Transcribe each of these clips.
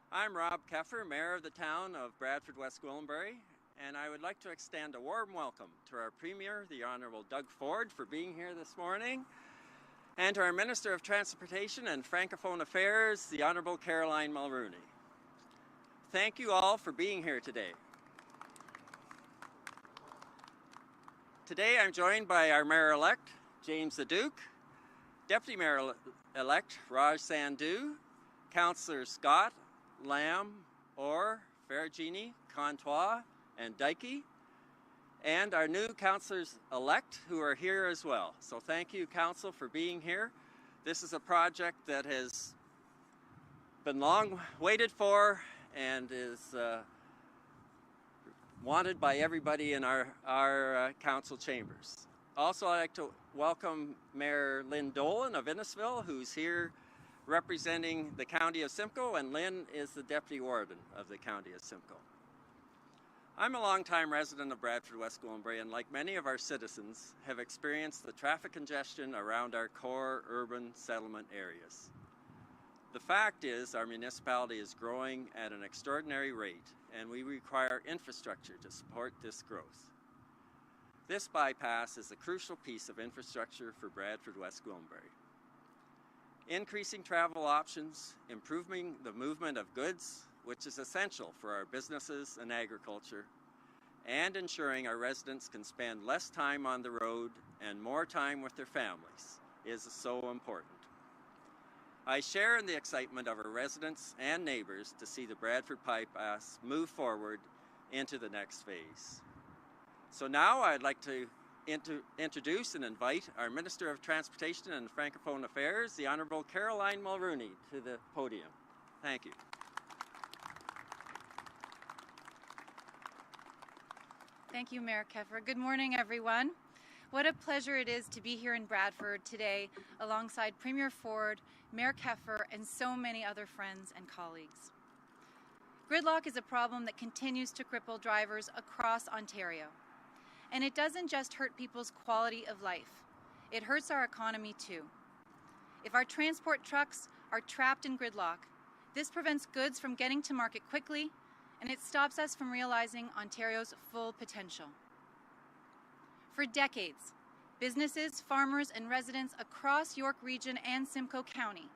I'm Rob Keffer, Mayor of the town of Bradford, West Gwillimbury, and I would like to extend a warm welcome to our Premier, the Honourable Doug Ford, for being here this morning, and to our Minister of Transportation and Francophone Affairs, the Honourable Caroline Mulroney. Thank you all for being here today. Today I'm joined by our Mayor-elect, James the Duke, Deputy Mayor-elect, Raj Sandhu, Councillors Scott, Lamb, Orr, Faragini, Contois, and Dykey, and our new councillors-elect who are here as well. So thank you, Council, for being here. This is a project that has been long waited for and is wanted by everybody in our council chambers. Also, I'd like to welcome Mayor Lynn Dolan of Innisfil, who's here representing the County of Simcoe, and Lynn is the Deputy Warden of the County of Simcoe. I'm a longtime resident of Bradford, West Gwillimbury, and like many of our citizens, have experienced the traffic congestion around our core urban settlement areas. The fact is, our municipality is growing at an extraordinary rate, and we require infrastructure to support this growth. This bypass is a crucial piece of infrastructure for Bradford, West Gwillimbury. Increasing travel options, improving the movement of goods, which is essential for our businesses and agriculture, and ensuring our residents can spend less time on the road and more time with their families is so important. I share in the excitement of our residents and neighbors to see the Bradford bypass move forward into the next phase. So now I'd like to introduce and invite our Minister of Transportation and Francophone Affairs, the Honourable Caroline Mulroney, to the podium. Thank you. Thank you, Mayor Keffer. Good morning, everyone. What a pleasure it is to be here in Bradford today alongside Premier Ford, Mayor Keffer, and so many other friends and colleagues. Gridlock is a problem that continues to cripple drivers across Ontario. And it doesn't just hurt people's quality of life. It hurts our economy too. If our transport trucks are trapped in gridlock, this prevents goods from getting to market quickly, and it stops us from realizing Ontario's full potential. For decades, businesses, farmers, and residents across York Region and Simcoe County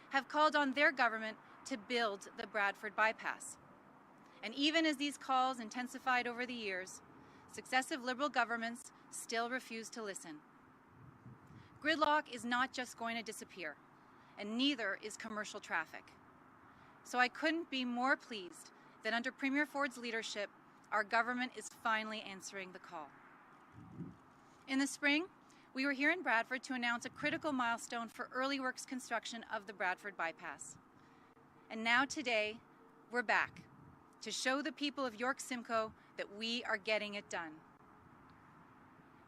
have called on their government to build the Bradford bypass. And even as these calls intensified over the years, successive Liberal governments still refuse to listen. Gridlock is not just going to disappear, and neither is commercial traffic. So I couldn't be more pleased that under Premier Ford's leadership, our government is finally answering the call. In the spring, we were here in Bradford to announce a critical milestone for early works construction of the Bradford bypass. And now today, we're back to show the people of York Simcoe that we are getting it done.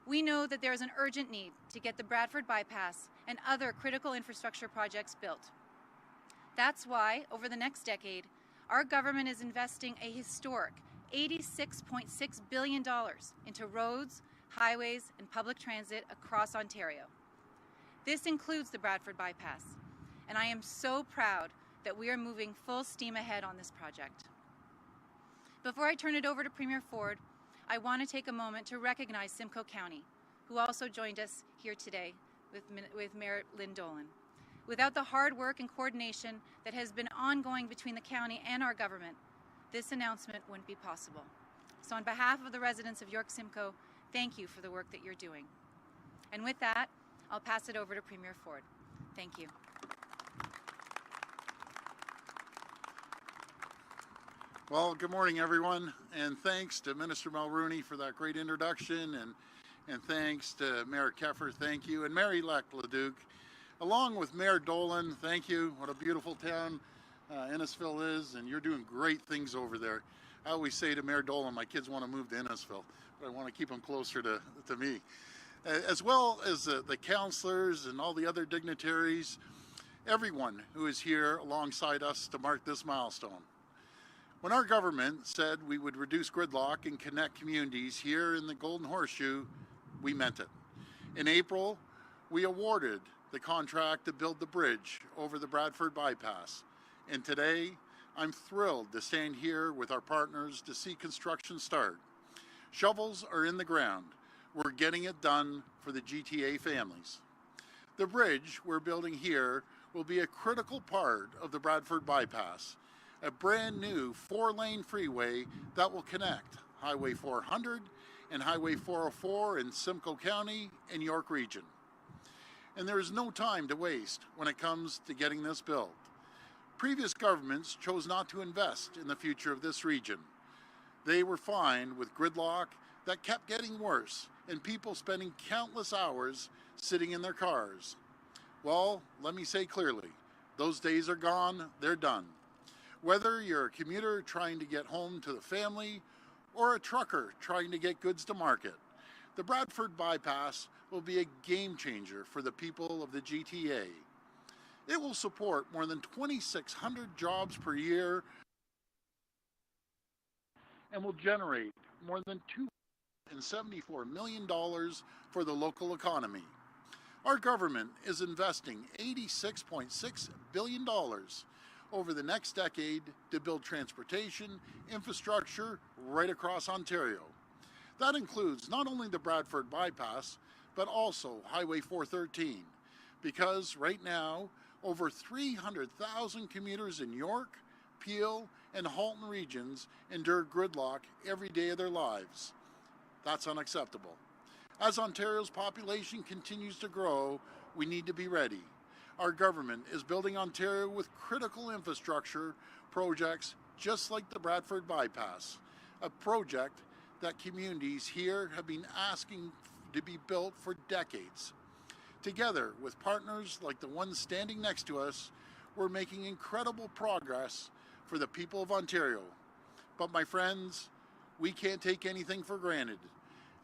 We know that there is an urgent need to get the Bradford bypass and other critical infrastructure projects built. That's why, over the next decade, our government is investing a historic $86.6 billion into roads, highways, and public transit across Ontario. This includes the Bradford bypass, and I am so proud that we are moving full steam ahead on this project. Before I turn it over to Premier Ford, I want to take a moment to recognize Simcoe County, who also joined us here today with Mayor Lynn Dolan. Without the hard work and coordination that has been ongoing between the county and our government, this announcement wouldn't be possible. So on behalf of the residents of York Simcoe, thank you for the work that you're doing. And with that, I'll pass it over to Premier Ford. Thank you. Well, good morning, everyone, and thanks to Minister Mulroney for that great introduction, and thanks to Mayor Keffer, thank you, and Mayor-elect Leduc. Along with Mayor Dolan, thank you. What a beautiful town Innisfil is, and you're doing great things over there. I always say to Mayor Dolan, my kids want to move to Innisfil, but I want to keep them closer to me. As well as the councillors and all the other dignitaries, everyone who is here alongside us to mark this milestone. When our government said we would reduce gridlock and connect communities here in the Golden Horseshoe, we meant it. In April, we awarded the contract to build the bridge over the Bradford bypass. And today, I'm thrilled to stand here with our partners to see construction start. Shovels are in the ground. We're getting it done for the GTA families. The bridge we're building here will be a critical part of the Bradford bypass, a brand new 4-lane freeway that will connect Highway 400 and Highway 404 in Simcoe County and York Region. And there is no time to waste when it comes to getting this built. Previous governments chose not to invest in the future of this region. They were fine with gridlock that kept getting worse and people spending countless hours sitting in their cars. Well, let me say clearly, those days are gone, they're done. Whether you're a commuter trying to get home to the family or a trucker trying to get goods to market, the Bradford bypass will be a game changer for the people of the GTA. It will support more than 2,600 jobs per year and will generate more than $274 million for the local economy. Our government is investing $86.6 billion over the next decade to build transportation infrastructure right across Ontario. That includes not only the Bradford bypass, but also Highway 413, because right now, over 300,000 commuters in York, Peel, and Halton regions endure gridlock every day of their lives. That's unacceptable. As Ontario's population continues to grow, we need to be ready. Our government is building Ontario with critical infrastructure projects just like the Bradford bypass, a project that communities here have been asking to be built for decades. Together with partners like the ones standing next to us, we're making incredible progress for the people of Ontario. But my friends, we can't take anything for granted.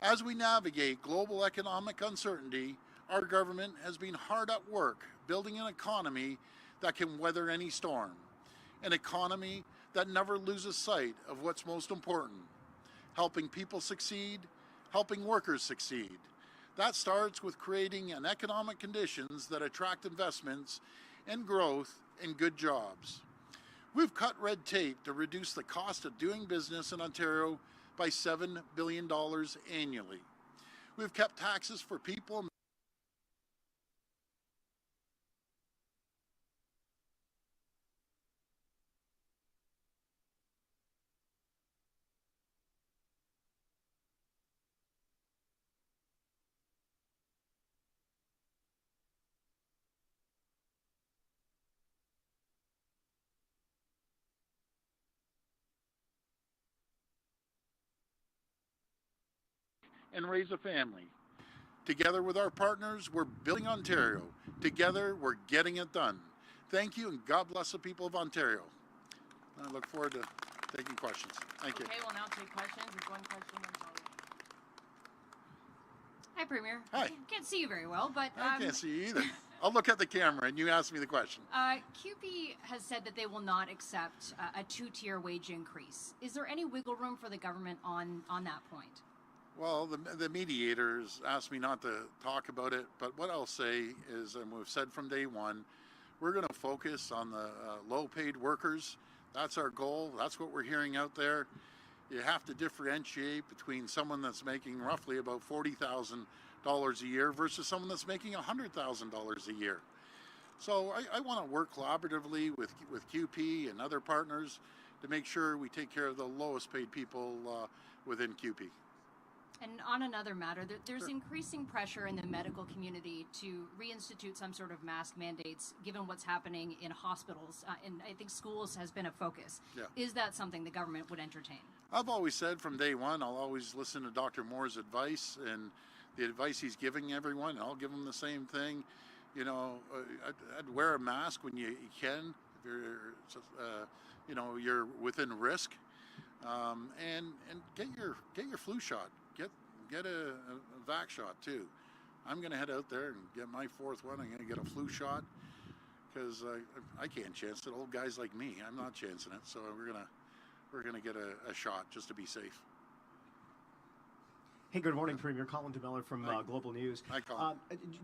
As we navigate global economic uncertainty, our government has been hard at work building an economy that can weather any storm. An economy that never loses sight of what's most important: helping people succeed, helping workers succeed. That starts with creating an economic conditions that attract investments and growth and good jobs. We've cut red tape to reduce the cost of doing business in Ontario by $7 billion annually. We've kept taxes for people and raise a family. Together with our partners, we're building Ontario. Together, we're getting it done. Thank you, and God bless the people of Ontario. I look forward to taking questions. Thank you. Okay, we'll now take questions. There's one question. Hi, Premier. Hi. Can't see you very well, but I can't see you either. I'll look at the camera and you ask me the question. QP has said that they will not accept a two-tier wage increase. Is there any wiggle room for the government on that point? Well, the mediators asked me not to talk about it, but what I'll say is, and we've said from day one, we're going to focus on the low-paid workers. That's our goal. That's what we're hearing out there. You have to differentiate between someone that's making roughly about $40,000 a year versus someone that's making $100,000 a year. So I want to work collaboratively with QP and other partners to make sure we take care of the lowest paid people within QP. And on another matter, there's increasing pressure in the medical community to reinstitute some sort of mask mandates, given what's happening in hospitals, and I think schools has been a focus. Yeah. Is that something the government would entertain? I've always said from day one, I'll always listen to Dr. Moore's advice and the advice he's giving everyone, and I'll give them the same thing. You know, I'd wear a mask when you can, if you're, you're within risk, and get your flu shot. Get a vac shot too. I'm going to head out there and get my fourth one. I'm going to get a flu shot because I can't chance it. Old guys like me, I'm not chancing it. So we're gonna get a shot just to be safe. Hey, good morning, Premier. Colin DeMiller from Global News. Hi, Colin.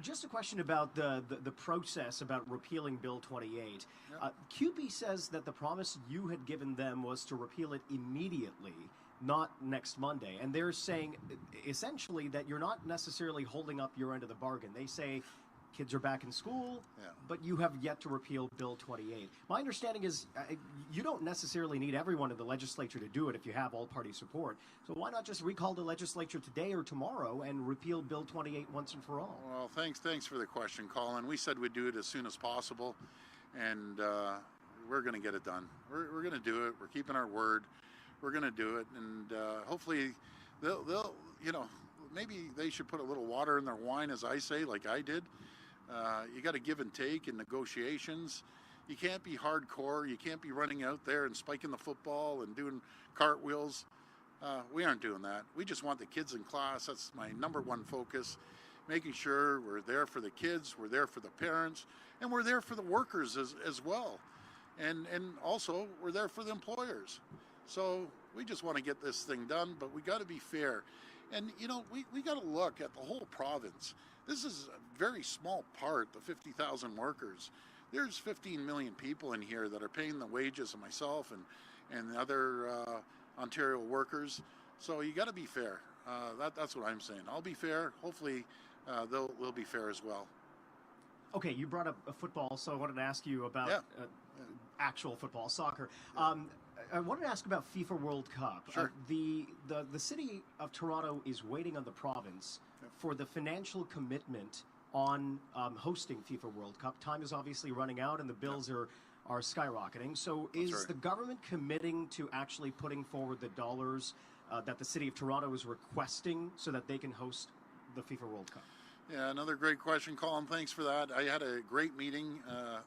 Just a question about the process about repealing Bill 28. Yep. QP says that the promise you had given them was to repeal it immediately, not next Monday. And they're saying essentially that you're not necessarily holding up your end of the bargain. They say kids are back in school, but you have yet to repeal Bill 28. My understanding is you don't necessarily need everyone in the legislature to do it if you have all-party support. So why not just recall the legislature today or tomorrow and repeal Bill 28 once and for all? Well, thanks for the question, Colin. We said we'd do it as soon as possible, and we're going to get it done. We're going to do it. We're keeping our word. We're going to do it, and hopefully they'll maybe they should put a little water in their wine, as I say, like I did. You got to give and take in negotiations. You can't be hardcore. You can't be running out there and spiking the football and doing cartwheels. We aren't doing that. We just want the kids in class. That's my number one focus, making sure we're there for the kids, we're there for the parents, and we're there for the workers as well. And also, we're there for the employers. So we just want to get this thing done, but we got to be fair. And, we got to look at the whole province. This is a very small part, the 50,000 workers. There's 15 million people in here that are paying the wages of myself and the other Ontario workers. So you got to be fair. That's what I'm saying. I'll be fair. Hopefully they'll be fair as well. Okay, you brought up football, so I wanted to ask you about actual football, soccer. I wanted to ask about FIFA World Cup. Sure. The city of Toronto is waiting on the province for the financial commitment on hosting FIFA World Cup. Time is obviously running out, and the bills are skyrocketing. So is the government committing to actually putting forward the dollars that the city of Toronto is requesting so that they can host the FIFA World Cup? Yeah, another great question, Colin. Thanks for that. I had a great meeting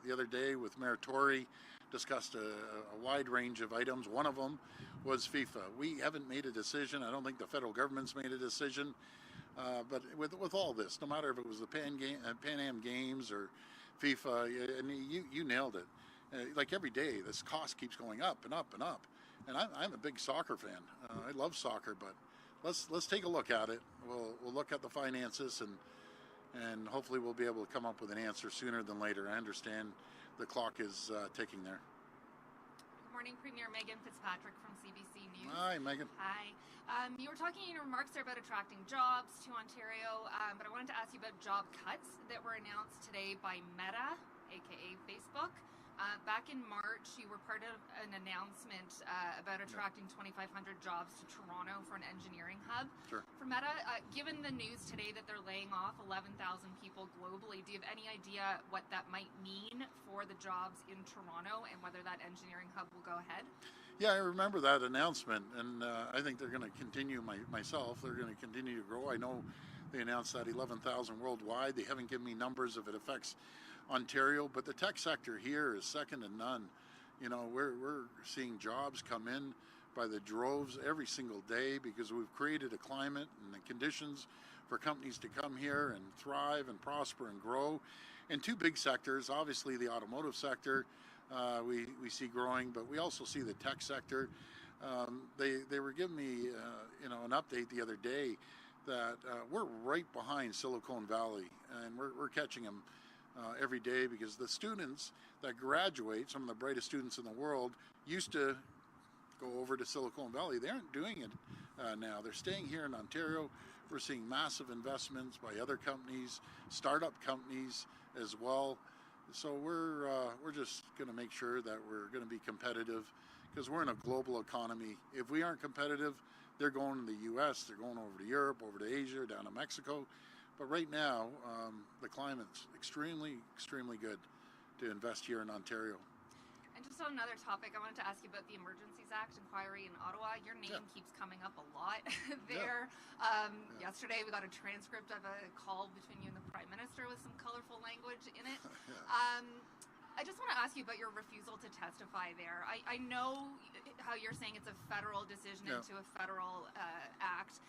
the other day with Mayor Tory, discussed a wide range of items. One of them was FIFA. We haven't made a decision. I don't think the federal government's made a decision. But with all this, no matter if it was the Pan Am Games or FIFA, and you nailed it. Like every day, this cost keeps going up and up and up. And I'm a big soccer fan. I love soccer, but let's take a look at it. We'll look at the finances and hopefully we'll be able to come up with an answer sooner than later. I understand the clock is ticking there. Good morning, Premier Megan Fitzpatrick from CBC News. Hi, Megan. Hi. You were talking in your remarks there about attracting jobs to Ontario, but I wanted to ask you about job cuts that were announced today by Meta, aka Facebook. Back in March, you were part of an announcement about attracting 2,500 jobs to Toronto for an engineering hub. Sure. For Meta, given the news today that they're laying off 11,000 people globally, do you have any idea what that might mean for the jobs in Toronto and whether that engineering hub will go ahead? Yeah, I remember that announcement, and I think they're going to continue. Myself, they're going to continue to grow. I know they announced that 11,000 worldwide. They haven't given me numbers if it affects Ontario, but the tech sector here is second to none. We're seeing jobs come in by the droves every single day because we've created a climate and the conditions for companies to come here and thrive and prosper and grow. And two big sectors, obviously the automotive sector, we see growing, but we also see the tech sector. They were giving me an update the other day that we're right behind Silicon Valley, and we're catching them every day because the students that graduate, some of the brightest students in the world, used to go over to Silicon Valley. They aren't doing it now. They're staying here in Ontario. We're seeing massive investments by other companies, startup companies as well. So we're just going to make sure that we're going to be competitive because we're in a global economy. If we aren't competitive, they're going to the U.S., they're going over to Europe, over to Asia, down to Mexico. But right now, the climate's extremely, extremely good to invest here in Ontario. And just on another topic, I wanted to ask you about the Emergencies Act inquiry in Ottawa. Your name keeps coming up a lot there. Yesterday, we got a transcript of a call between you and the Prime Minister with some colorful language in it. I just want to ask you about your refusal to testify there. I know how you're saying it's a federal decision into a federal act.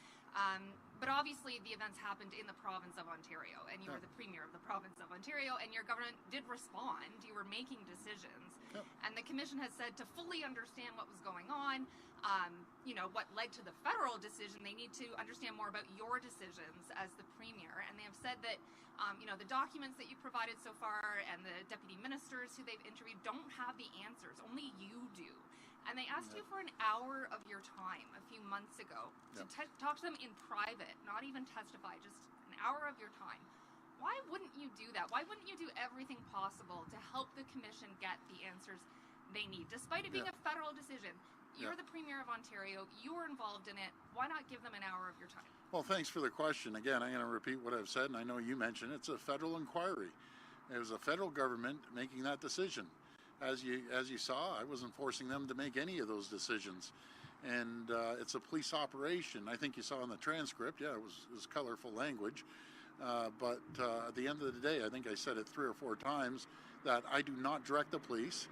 But obviously the events happened in the province of Ontario, and you were the Premier of the province of Ontario, and your government did respond. You were making decisions. And the Commission has said to fully understand what was going on, what led to the federal decision. They need to understand more about your decisions as the premier. And they have said that, the documents that you provided so far and the deputy ministers who they've interviewed don't have the answers. Only you do. And they asked you for an hour of your time a few months ago to talk to them in private, not even testify, just an hour of your time. Why wouldn't you do that? Why wouldn't you do everything possible to help the commission get the answers they need, despite it being a federal decision? You're the Premier of Ontario. You were involved in it. Why not give them an hour of your time? Well, thanks for the question. Again, I'm going to repeat what I've said, and I know you mentioned it's a federal inquiry. It was a federal government making that decision. As you saw, I wasn't forcing them to make any of those decisions. And it's a police operation. I think you saw in the transcript, it was colorful language. But at the end of the day, I think I said it 3 or 4 times, that I do not direct the police.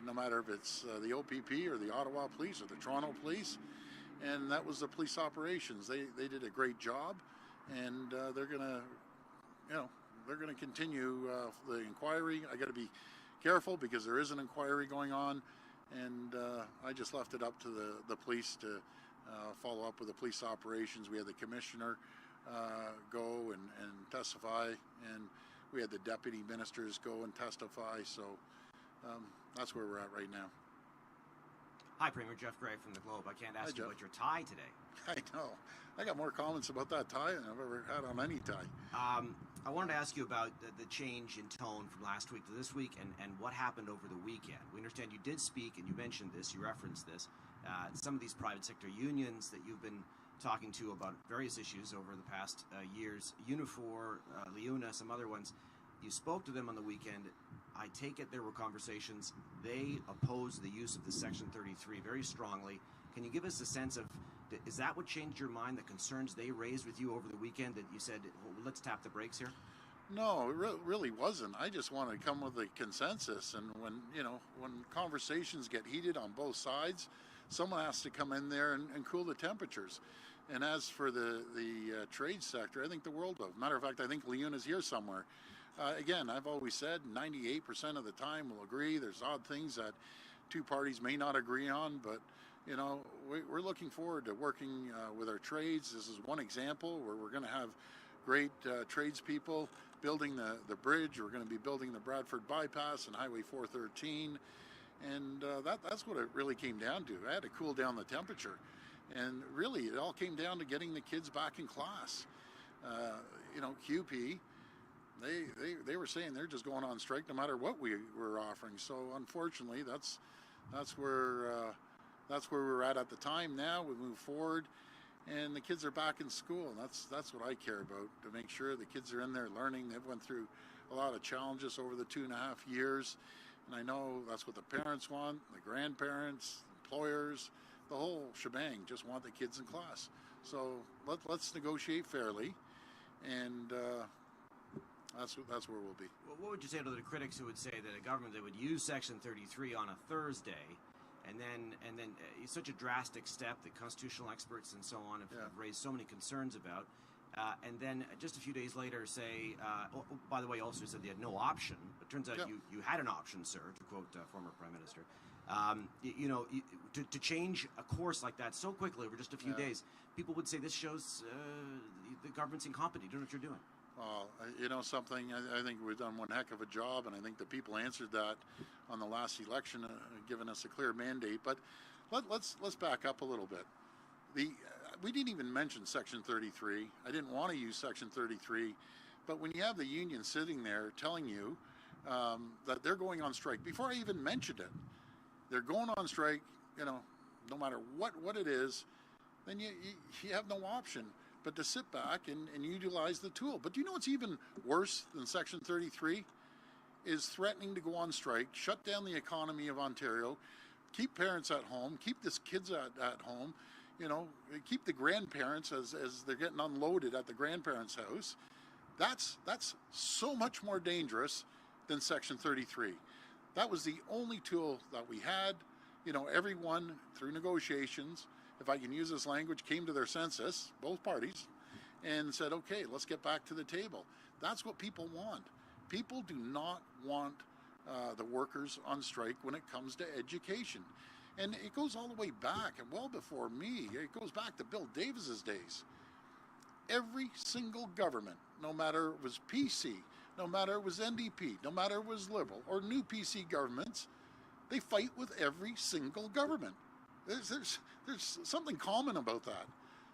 No matter if it's the OPP or the Ottawa Police or the Toronto Police, and that was the police operations. They did a great job, and they're gonna continue the inquiry. I got to be careful because there is an inquiry going on, and I just left it up to the police to follow up with the police operations. We had the commissioner go and testify, and we had the deputy ministers go and testify. So. That's where we're at right now. Hi, Premier Jeff Gray from the Globe. I can't ask you about your tie today. I know. I got more comments about that tie than I've ever had on any tie. I wanted to ask you about the change in tone from last week to this week and what happened over the weekend. We understand you did speak, and you mentioned this, you referenced this, some of these private sector unions that you've been talking to about various issues over the past years, Unifor, Leuna, some other ones. You spoke to them on the weekend. I take it there were conversations. They opposed the use of the Section 33 very strongly. Can you give us a sense of, is that what changed your mind, the concerns they raised with you over the weekend, that you said, well, let's tap the brakes here? No, it really wasn't. I just wanted to come with a consensus. And when conversations get heated on both sides, someone has to come in there and cool the temperatures. And as for the trade sector, I think the world of. Matter of fact, I think Leona's here somewhere. Again, I've always said 98% of the time we'll agree. There's odd things that 2 parties may not agree on, but we're looking forward to working with our trades. This is one example where we're going to have great tradespeople building the bridge. We're going to be building the Bradford bypass and Highway 413, and that's what it really came down to. I had to cool down the temperature, and really it all came down to getting the kids back in class. QP. They were saying they're just going on strike no matter what we were offering. So unfortunately, that's where we're at the time. Now we move forward, and the kids are back in school. And that's what I care about, to make sure the kids are in there learning. They've went through a lot of challenges over the 2.5 years, and I know that's what the parents want, the grandparents, employers, the whole shebang. Just want the kids in class. So let's negotiate fairly, and. That's where we'll be. Well, what would you say to the critics who would say that a government that would use Section 33 on a Thursday, and then such a drastic step that constitutional experts and so on have raised so many concerns about, and then just a few days later say, by the way, also said they had no option. It turns out you had an option, sir, to quote former Prime Minister. To change a course like that so quickly over just a few days, people would say this shows the government's incompetent. You don't know what you're doing. Well, something, I think we've done one heck of a job, and I think the people answered that on the last election, giving us a clear mandate. But let's back up a little bit. We didn't even mention Section 33. I didn't want to use Section 33, but when you have the union sitting there telling you that they're going on strike, before I even mentioned it, they're going on strike, no matter what it is, then you have no option but to sit back and utilize the tool. But do you know what's even worse than Section 33? Is threatening to go on strike, shut down the economy of Ontario, keep parents at home, keep the kids at home, keep the grandparents as they're getting unloaded at the grandparents' house. That's so much more dangerous than Section 33. That was the only tool that we had. Everyone, through negotiations, if I can use this language, came to their senses, both parties, and said, okay, let's get back to the table. That's what people want. People do not want the workers on strike when it comes to education. And it goes all the way back, and well before me. It goes back to Bill Davis's days. Every single government, no matter it was PC, no matter it was NDP, no matter it was Liberal or new PC governments, they fight with every single government. There's something common about that.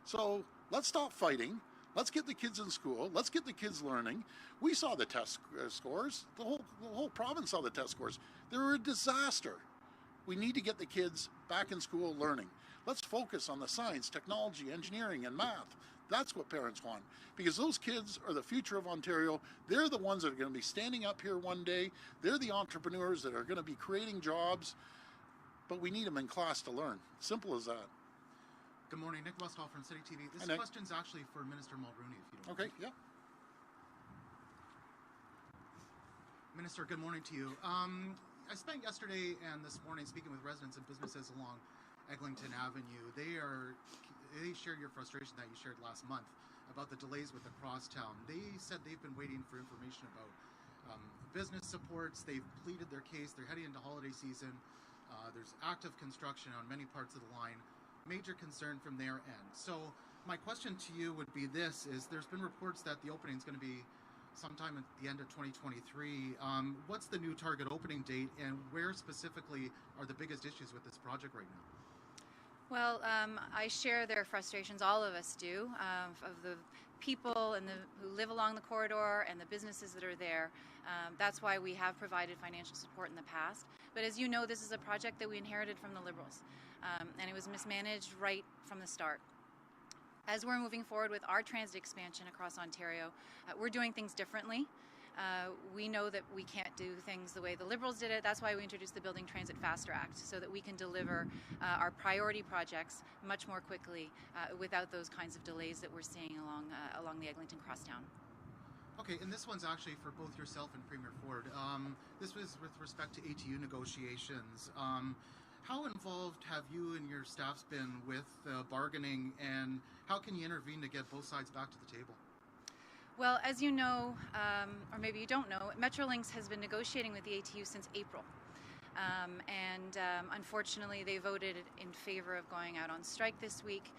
So let's stop fighting. Let's get the kids in school. Let's get the kids learning. We saw the test scores. The whole province saw the test scores. They were a disaster. We need to get the kids back in school learning. Let's focus on the science, technology, engineering, and math. That's what parents want, because those kids are the future of Ontario. They're the ones that are going to be standing up here one day. They're the entrepreneurs that are going to be creating jobs, but we need them in class to learn. Simple as that. Good morning, Nick Westall from City TV. This Hi, Nick. question's actually for Minister Mulroney, if you don't Okay, mind. yeah. Minister, good morning to you. I spent yesterday and this morning speaking with residents and businesses along Eglinton Avenue. They shared your frustration that you shared last month about the delays with the crosstown. They said they've been waiting for information about business supports. They've pleaded their case. They're heading into holiday season. There's active construction on many parts of the line. Major concern from their end. So my question to you would be this, is there's been reports that the opening is going to be sometime at the end of 2023. What's the new target opening date, and where specifically are the biggest issues with this project right now? Well, I share their frustrations, all of us do, of the people and who live along the corridor and the businesses that are there. That's why we have provided financial support in the past. But as you know, this is a project that we inherited from the Liberals, and it was mismanaged right from the start. As we're moving forward with our transit expansion across Ontario, we're doing things differently. We know that we can't do things the way the Liberals did it. That's why we introduced the Building Transit Faster Act, so that we can deliver our priority projects much more quickly without those kinds of delays that we're seeing along the Eglinton Crosstown. Okay, and this one's actually for both yourself and Premier Ford. This was with respect to ATU negotiations. How involved have you and your staffs been with bargaining, and how can you intervene to get both sides back to the table? Well, as you know, or maybe you don't know, Metrolinx has been negotiating with the ATU since April. Unfortunately, they voted in favor of going out on strike this week.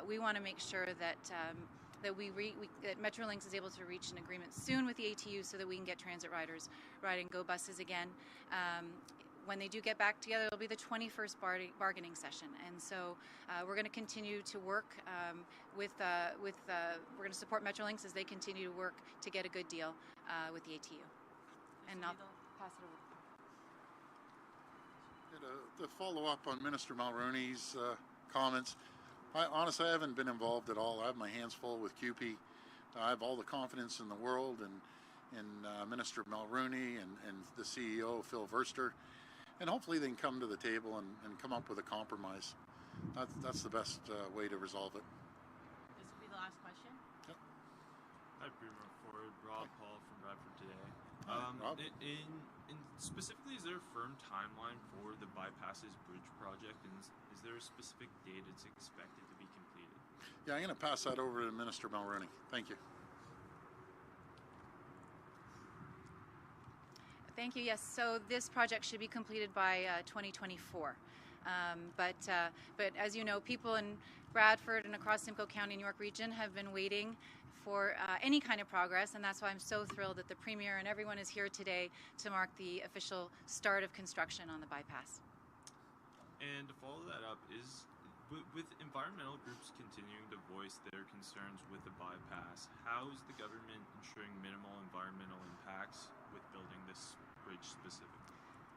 We want to make sure that that Metrolinx is able to reach an agreement soon with the ATU so that we can get transit riders riding GO buses again. When they do get back together, it'll be the 21st bargaining session, and so we're going to continue to work we're going to support Metrolinx as they continue to work to get a good deal with the ATU. And I'll pass it over. To follow up on Minister Mulroney's comments, honestly, I haven't been involved at all. I have my hands full with CUPE. I have all the confidence in the world in Minister Mulroney and the CEO, Phil Verster. And hopefully they can come to the table and come up with a compromise. That's the best way to resolve it. This will be the last question. Yep. Hi, Premier Ford. Rob Paul from Bradford today. Hi, Rob. In specifically, is there a firm timeline for the Bypasses Bridge project, and is there a specific date it's expected to be completed? Yeah, I'm going to pass that over to Minister Mulroney. Thank you. Thank you. Yes, so this project should be completed by 2024. But as you know, people in Bradford and across Simcoe County and York Region have been waiting for any kind of progress, and that's why I'm so thrilled that the Premier and everyone is here today to mark the official start of construction on the bypass. And to follow that up, is with environmental groups continuing to voice their concerns with the bypass, how is the government ensuring minimal environmental impacts with building this bridge specifically?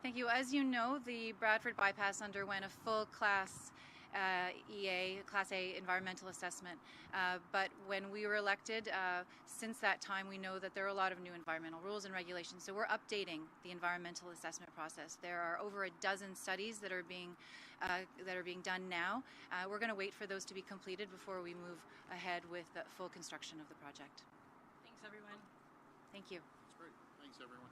Thank you. As you know, the Bradford bypass underwent a full Class Class A environmental assessment. But when we were elected, since that time, we know that there are a lot of new environmental rules and regulations. So we're updating the environmental assessment process. There are over a dozen studies that are being done now. We're going to wait for those to be completed before we move ahead with the full construction of the project. Thanks, everyone. Thank you. That's great. Thanks, everyone.